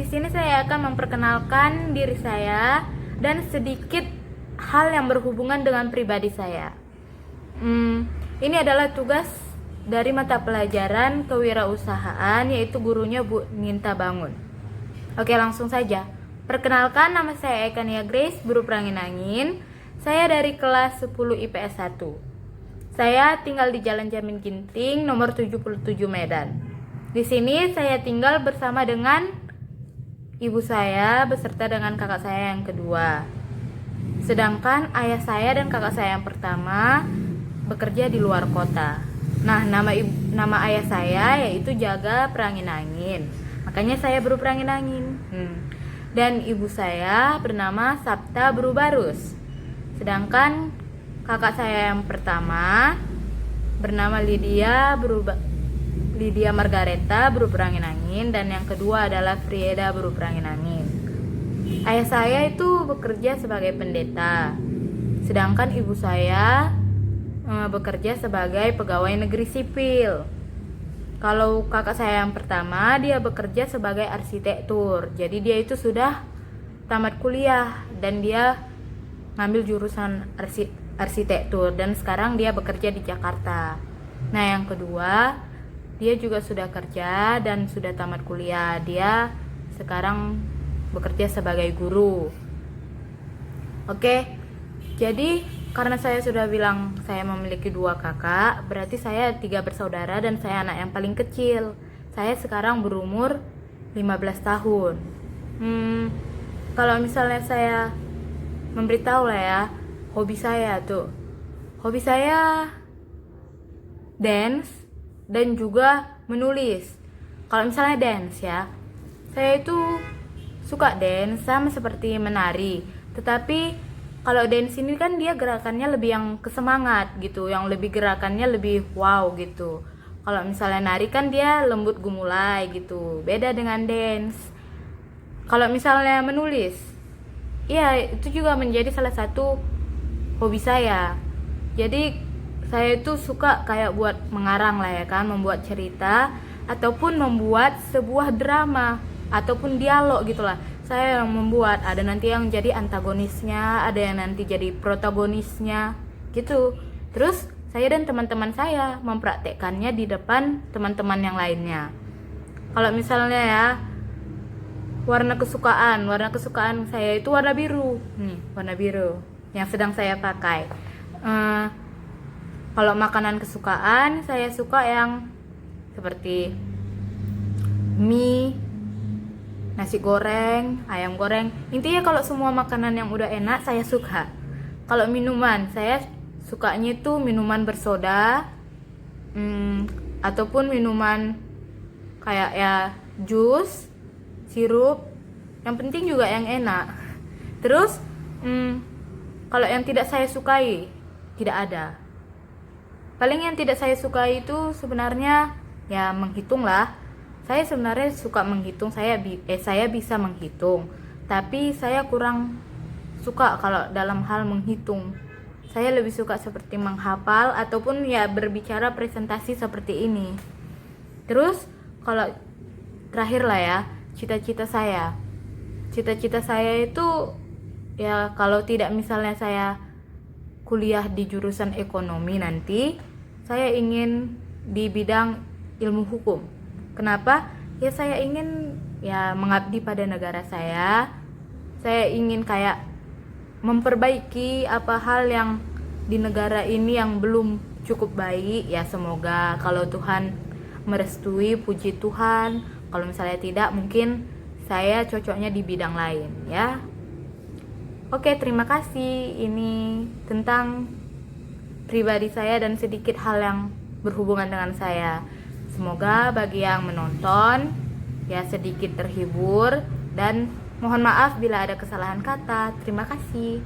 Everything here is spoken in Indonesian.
di sini saya akan memperkenalkan diri saya dan sedikit hal yang berhubungan dengan pribadi saya. Ini adalah tugas dari mata pelajaran kewirausahaan, yaitu gurunya Bu Ninta Bangun. Oke, langsung saja. Perkenalkan, nama saya Eka Nia Grace, guru perangin-angin. Saya dari kelas 10 IPS 1. Saya tinggal di Jalan Jamin Ginting, nomor 77 Medan. Di sini saya tinggal bersama dengan ibu saya beserta dengan kakak saya yang kedua. Sedangkan ayah saya dan kakak saya yang pertama bekerja di luar kota. Nah, nama ayah saya yaitu Jaga Perangin-angin. Makanya saya Buru Perangin-angin. Dan ibu saya bernama Sabta Berubarus. Sedangkan kakak saya yang pertama bernama Lydia Margareta Buru Perangin-angin, dan yang kedua adalah Frieda Buru Perangin-angin. Ayah saya itu bekerja sebagai pendeta, sedangkan ibu saya bekerja sebagai pegawai negeri sipil. Kalau kakak saya yang pertama, dia bekerja sebagai arsitektur. Jadi dia itu sudah tamat kuliah dan dia ngambil jurusan arsitektur, dan sekarang dia bekerja di Jakarta. Nah, yang kedua, dia juga sudah kerja dan sudah tamat kuliah. Dia sekarang bekerja sebagai guru. Oke, jadi karena saya sudah bilang saya memiliki 2 kakak, berarti saya 3 bersaudara dan saya anak yang paling kecil. Saya sekarang berumur 15 tahun. Kalau misalnya saya memberitahu lah ya, hobi saya dance dan juga menulis. Kalau misalnya dance ya, saya itu suka dance sama seperti menari. Tetapi kalau dance ini kan dia gerakannya lebih yang kesemangat gitu, yang lebih gerakannya lebih wow gitu. Kalau misalnya nari kan dia lembut gemulai gitu, beda dengan dance. Kalau misalnya menulis, ya itu juga menjadi salah satu hobi saya. Jadi saya itu suka kayak buat mengarang lah ya kan, membuat cerita ataupun membuat sebuah drama ataupun dialog gitulah. Saya yang membuat, ada nanti yang jadi antagonisnya, ada yang nanti jadi protagonisnya gitu. Terus saya dan teman-teman saya mempraktekkannya di depan teman-teman yang lainnya. Kalau misalnya ya, warna kesukaan saya itu warna biru. Warna biru yang sedang saya pakai. Kalau makanan kesukaan, saya suka yang seperti mie, nasi goreng, ayam goreng. Intinya kalau semua makanan yang udah enak saya suka. Kalau minuman, saya sukanya itu minuman bersoda, ataupun minuman kayak ya jus, sirup. Yang penting juga yang enak. Terus kalau yang tidak saya sukai, tidak ada. Paling yang tidak saya sukai itu sebenarnya ya menghitung lah. Saya sebenarnya suka menghitung, saya bisa menghitung, tapi saya kurang suka kalau dalam hal menghitung. Saya lebih suka seperti menghafal ataupun ya berbicara presentasi seperti ini. Terus kalau terakhir lah ya, cita-cita saya itu ya kalau tidak misalnya saya kuliah di jurusan ekonomi nanti, saya ingin di bidang ilmu hukum. Kenapa? Ya saya ingin ya mengabdi pada negara saya. Saya ingin kayak memperbaiki apa hal yang di negara ini yang belum cukup baik. Ya semoga kalau Tuhan merestui, puji Tuhan. Kalau misalnya tidak, mungkin saya cocoknya di bidang lain ya. Oke, terima kasih. Ini tentang pribadi saya dan sedikit hal yang berhubungan dengan saya. Semoga bagi yang menonton ya sedikit terhibur, dan mohon maaf bila ada kesalahan kata. Terima kasih.